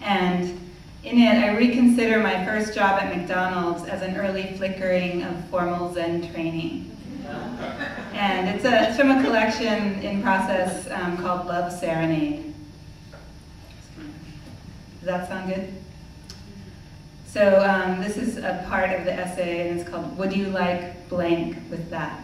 And in it, I reconsider my first job at McDonald's as an early flickering of formal Zen training. And it's from a collection in process called Love Serenade. Does that sound good? So this is a part of the essay, and it's called Would You Like Blank with That?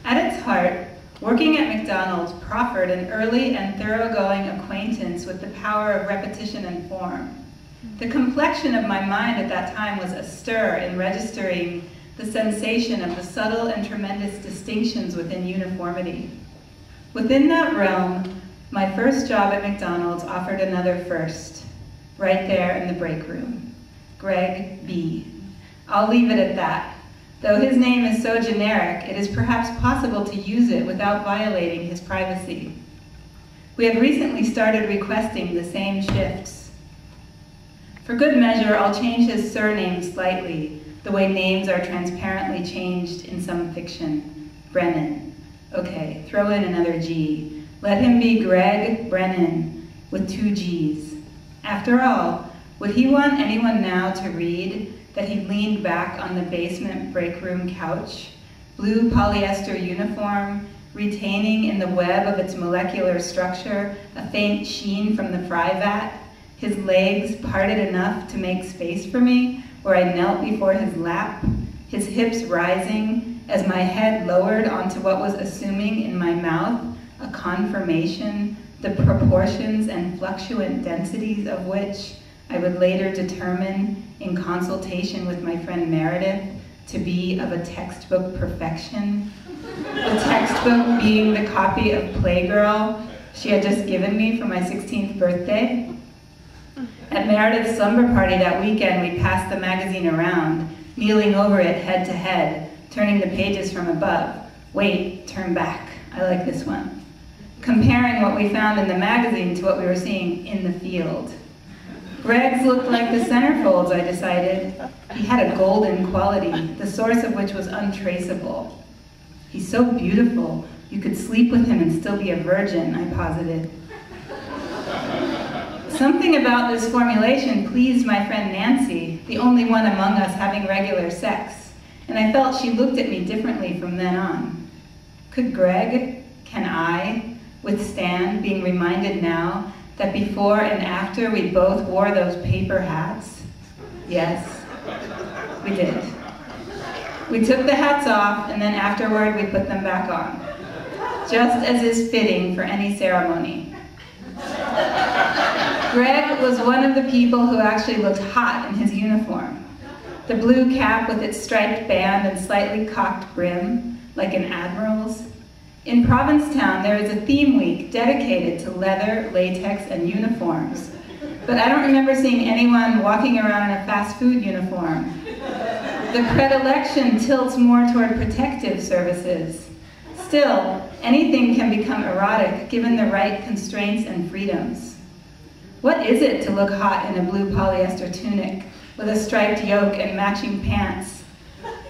At its heart, working at McDonald's proffered an early and thoroughgoing acquaintance with the power of repetition and form. The complexion of my mind at that time was astir in registering the sensation of the subtle and tremendous distinctions within uniformity. Within that realm, my first job at McDonald's offered another first, right there in the break room. Greg B. I'll leave it at that. Though his name is so generic, it is perhaps possible to use it without violating his privacy. We have recently started requesting the same shifts. For good measure, I'll change his surname slightly, the way names are transparently changed in some fiction. Brennan. Okay, throw in another G. Let him be Greg Brennan with 2 G's. After all, would he want anyone now to read that he leaned back on the basement break room couch, blue polyester uniform, retaining in the web of its molecular structure a faint sheen from the fry vat, his legs parted enough to make space for me where I knelt before his lap, his hips rising as my head lowered onto what was assuming in my mouth a conformation, the proportions and fluctuant densities of which I would later determine, in consultation with my friend Meredith, to be of a textbook perfection. The textbook being the copy of Playgirl she had just given me for my 16th birthday. At Meredith's slumber party that weekend, we passed the magazine around, kneeling over it head to head, turning the pages from above. Wait, turn back. I like this one. Comparing what we found in the magazine to what we were seeing in the field. Greg's looked like the centerfolds, I decided. He had a golden quality, the source of which was untraceable. He's so beautiful, you could sleep with him and still be a virgin, I posited. Something about this formulation pleased my friend Nancy, the only one among us having regular sex, and I felt she looked at me differently from then on. Could Greg, can I, withstand being reminded now that before and after we both wore those paper hats? Yes, we did. We took the hats off, and then afterward we put them back on, just as is fitting for any ceremony. Greg was one of the people who actually looked hot in his uniform. The blue cap with its striped band and slightly cocked brim, like an admiral's. In Provincetown, there is a theme week dedicated to leather, latex, and uniforms. But I don't remember seeing anyone walking around in a fast food uniform. The predilection tilts more toward protective services. Still, anything can become erotic given the right constraints and freedoms. What is it to look hot in a blue polyester tunic with a striped yoke and matching pants?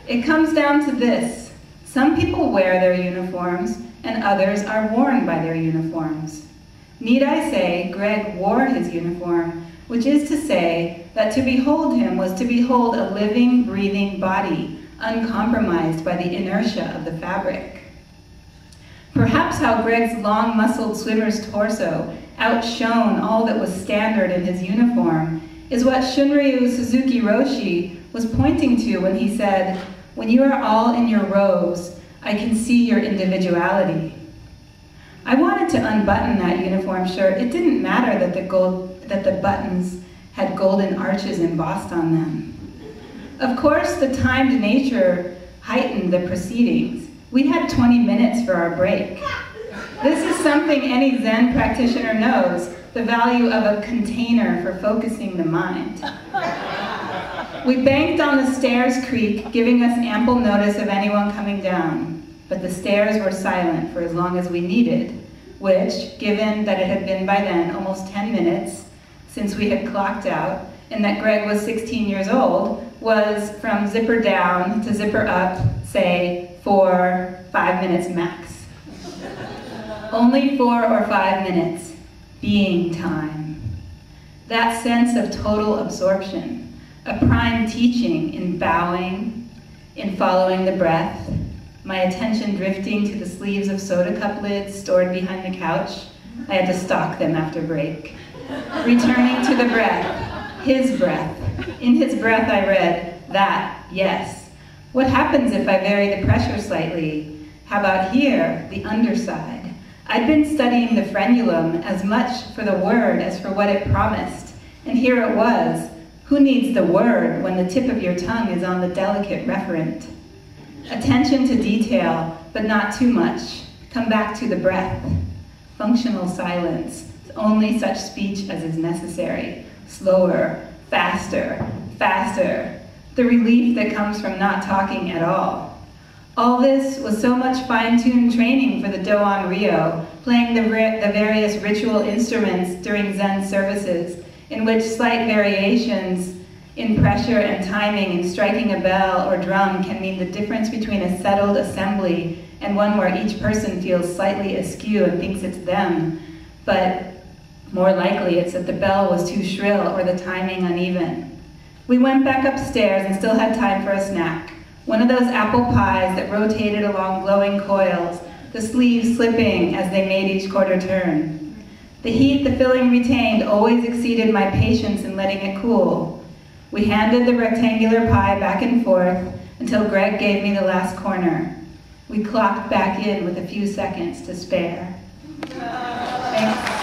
It comes down to this. Some people wear their uniforms, and others are worn by their uniforms. Need I say, Greg wore his uniform, which is to say that to behold him was to behold a living, breathing body, uncompromised by the inertia of the fabric. Perhaps how Greg's long-muscled swimmer's torso outshone all that was standard in his uniform is what Shunryu Suzuki Roshi was pointing to when he said, "When you are all in your robes, I can see your individuality." I wanted to unbutton that uniform shirt. It didn't matter that the buttons had golden arches embossed on them. Of course, the timed nature heightened the proceedings. We had 20 minutes for our break. This is something any Zen practitioner knows, the value of a container for focusing the mind. We banked on the stairs creak, giving us ample notice of anyone coming down, but the stairs were silent for as long as we needed, which, given that it had been by then almost 10 minutes since we had clocked out, and that Greg was 16 years old, was from zipper down to zipper up, say, 4, 5 minutes max. Only 4 or 5 minutes, being time. That sense of total absorption, a prime teaching in bowing, in following the breath, my attention drifting to the sleeves of soda cup lids stored behind the couch. I had to stock them after break. Returning to the breath, his breath. In his breath I read, that, yes. What happens if I vary the pressure slightly? How about here, the underside? I'd been studying the frenulum as much for the word as for what it promised. And here it was. Who needs the word when the tip of your tongue is on the delicate referent? Attention to detail, but not too much. Come back to the breath. Functional silence. Only such speech as is necessary. Slower, faster, faster. The relief that comes from not talking at all. All this was so much fine-tuned training for the Doan Rio, playing the various ritual instruments during Zen services, in which slight variations in pressure and timing in striking a bell or drum can mean the difference between a settled assembly and one where each person feels slightly askew and thinks it's them, but more likely it's that the bell was too shrill or the timing uneven. We went back upstairs and still had time for a snack. One of those apple pies that rotated along glowing coils, the sleeves slipping as they made each quarter turn. The heat the filling retained always exceeded my patience in letting it cool. We handed the rectangular pie back and forth until Greg gave me the last corner. We clocked back in with a few seconds to spare. Thanks.